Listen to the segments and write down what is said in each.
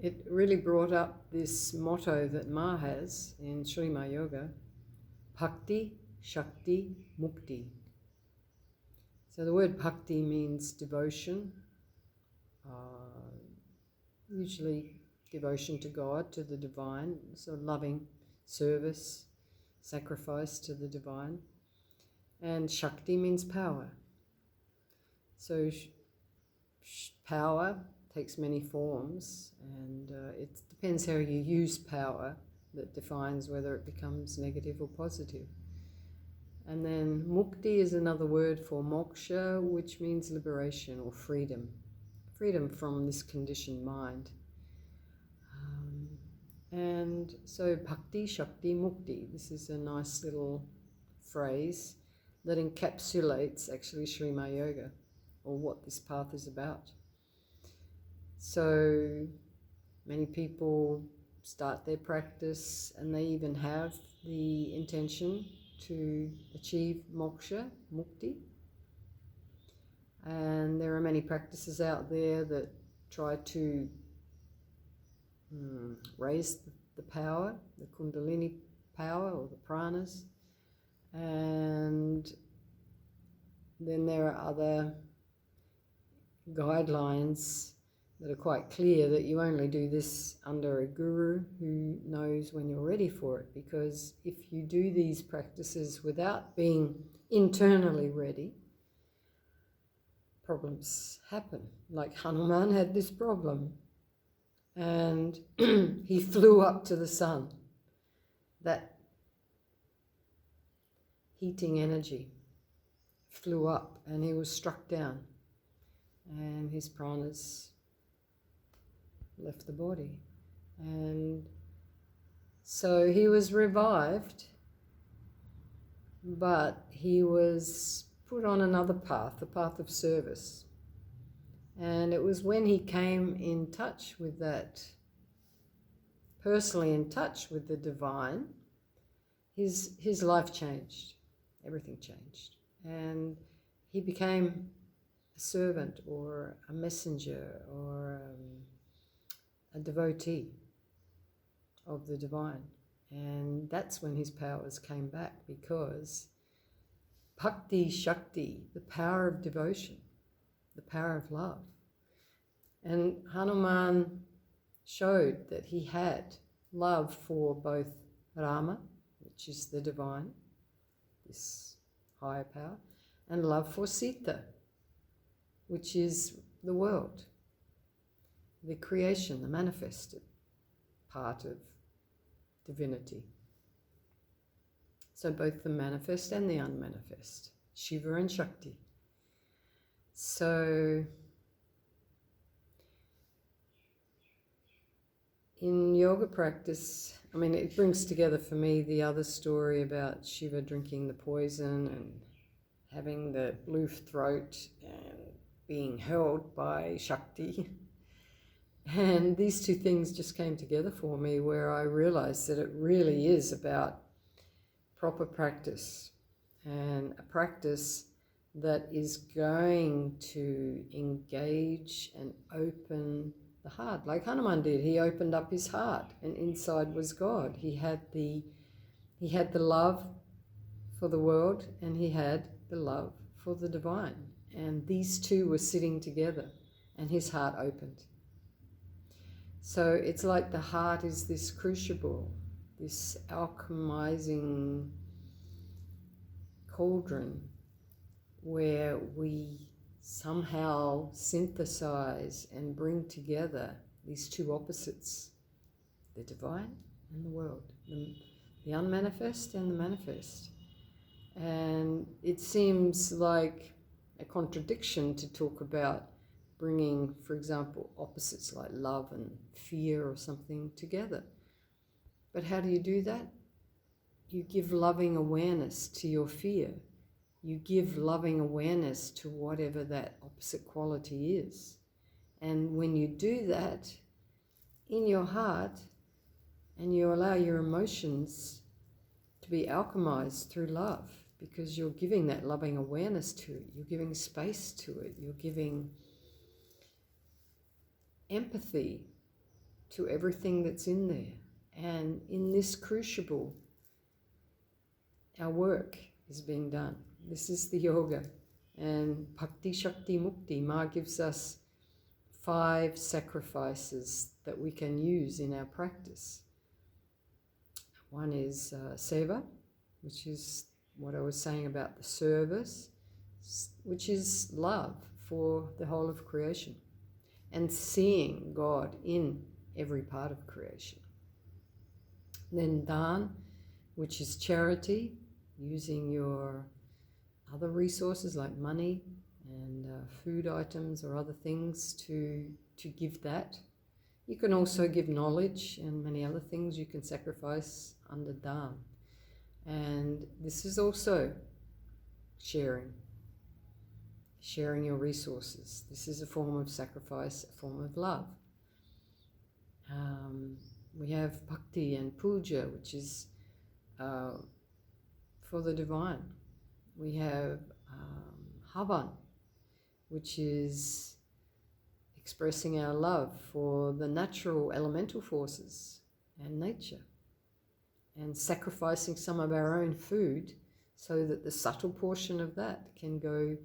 it really brought up this motto that Ma has in Shrima Yoga, Bhakti, Shakti, Mukti. So the word Bhakti means devotion, usually devotion to God, to the divine, so loving service, sacrifice to the divine. And Shakti means power. So power takes many forms, and it depends how you use power that defines whether it becomes negative or positive. And then mukti is another word for moksha, which means liberation or freedom. Freedom from this conditioned mind. And so bhakti, shakti, mukti. This is a nice little phrase that encapsulates actually Shrima Yoga, or what this path is about. So many people start their practice and they even have the intention to achieve moksha, mukti. And there are many practices out there that try to raise the power, the kundalini power or the pranas. And then there are other guidelines that are quite clear that you only do this under a guru who knows when you're ready for it, because if you do these practices without being internally ready, problems happen. Like Hanuman had this problem, and he flew up to the sun. That heating energy flew up and he was struck down, and his pranas left the body. And so he was revived, but he was put on another path, the path of service. And it was when he came in touch with that, personally in touch with the divine, his life changed, everything changed. And he became a servant or a messenger or a devotee of the divine. And that's when his powers came back, because bhakti, shakti, the power of devotion, the power of love. And Hanuman showed that he had love for both Rama, which is the divine, this higher power, and love for Sita, which is the world, the creation, the manifested part of divinity. So both the manifest and the unmanifest, Shiva and Shakti. So in yoga practice, I mean, it brings together for me the other story about Shiva drinking the poison and having the blue throat and being held by Shakti. And these two things just came together for me, where I realized that it really is about proper practice, and a practice that is going to engage and open the heart, like Hanuman did. He opened up his heart, and inside was God. He had the love for the world, and he had the love for the divine, and these two were sitting together, and his heart opened. So it's like the heart is this crucible, this alchemizing cauldron where we somehow synthesize and bring together these two opposites, the divine and the world, the unmanifest and the manifest. And it seems like a contradiction to talk about bringing, for example, opposites like love and fear or something together. But how do you do that? You give loving awareness to your fear. You give loving awareness to whatever that opposite quality is. And when you do that in your heart, and you allow your emotions to be alchemized through love, because you're giving that loving awareness to it, you're giving space to it, you're giving empathy to everything that's in there. And in this crucible, our work is being done. This is the yoga. And Bhakti Shakti Mukti, Ma gives us 5 sacrifices that we can use in our practice. One is seva, which is what I was saying about the service, which is love for the whole of creation and seeing God in every part of creation. Then dan, which is charity, using your other resources like money and food items or other things to give that. You can also give knowledge and many other things you can sacrifice under dan. And this is also sharing your resources. This is a form of sacrifice, a form of love. We have bhakti and puja, which is for the divine. We have havan, which is expressing our love for the natural elemental forces and nature, and sacrificing some of our own food so that the subtle portion of that can go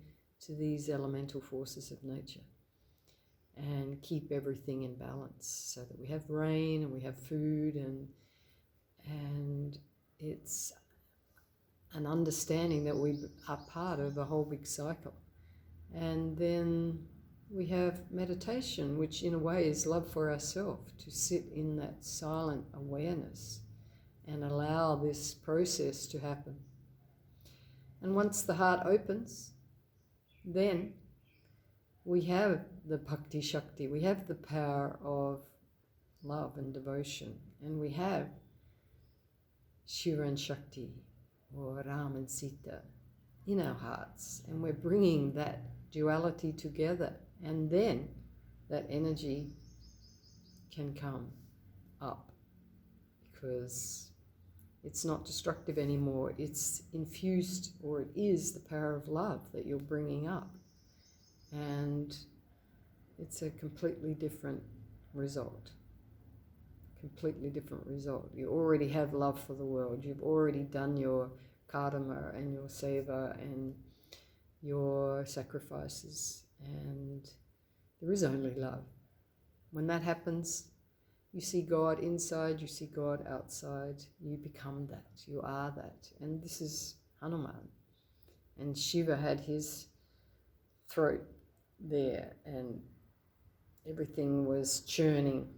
to these elemental forces of nature and keep everything in balance so that we have rain and we have food, and it's an understanding that we are part of a whole big cycle. And then we have meditation, which in a way is love for ourselves, to sit in that silent awareness and allow this process to happen. And once the heart opens, then we have the Bhakti Shakti, we have the power of love and devotion, and we have Shiva and Shakti, or Ram and Sita, in our hearts, and we're bringing that duality together, and then that energy can come up because it's not destructive anymore. It's infused, or it is the power of love that you're bringing up. And it's a completely different result. Completely different result. You already have love for the world. You've already done your karma and your seva and your sacrifices. And there is only love. When that happens, you see God inside, you see God outside, you become that, you are that. And this is Hanuman. And Shiva had his throat there and everything was churning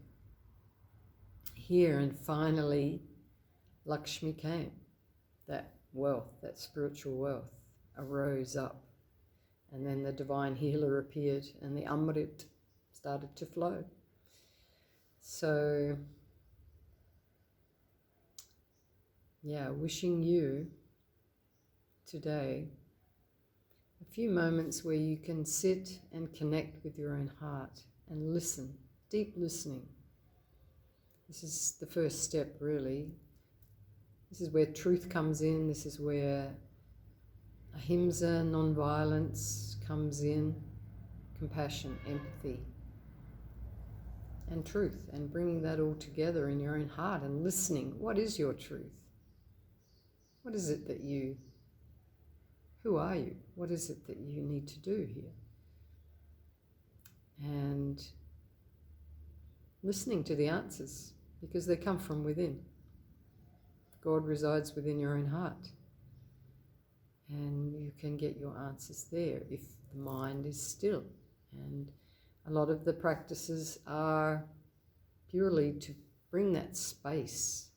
here, and finally Lakshmi came. That wealth, that spiritual wealth arose up, and then the divine healer appeared and the Amrit started to flow. So yeah, wishing you today a few moments where you can sit and connect with your own heart and listen, deep listening. This is the first step, really. This is where truth comes in. This is where ahimsa, non-violence comes in, compassion, empathy, and truth, and bringing that all together in your own heart and listening. What is your truth? What is it that who are you? What is it that you need to do here? And listening to the answers, because they come from within. God resides within your own heart. And you can get your answers there if the mind is still. And a lot of the practices are purely to bring that space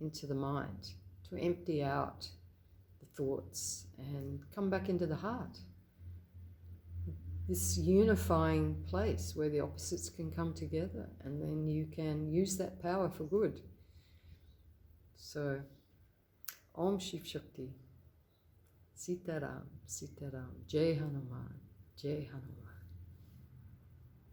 into the mind, to empty out the thoughts and come back into the heart. This unifying place where the opposites can come together, and then you can use that power for good. So, Om Shiv Shakti, Sitaram, Sitaram, Jai Hanuman, Jai Hanuman.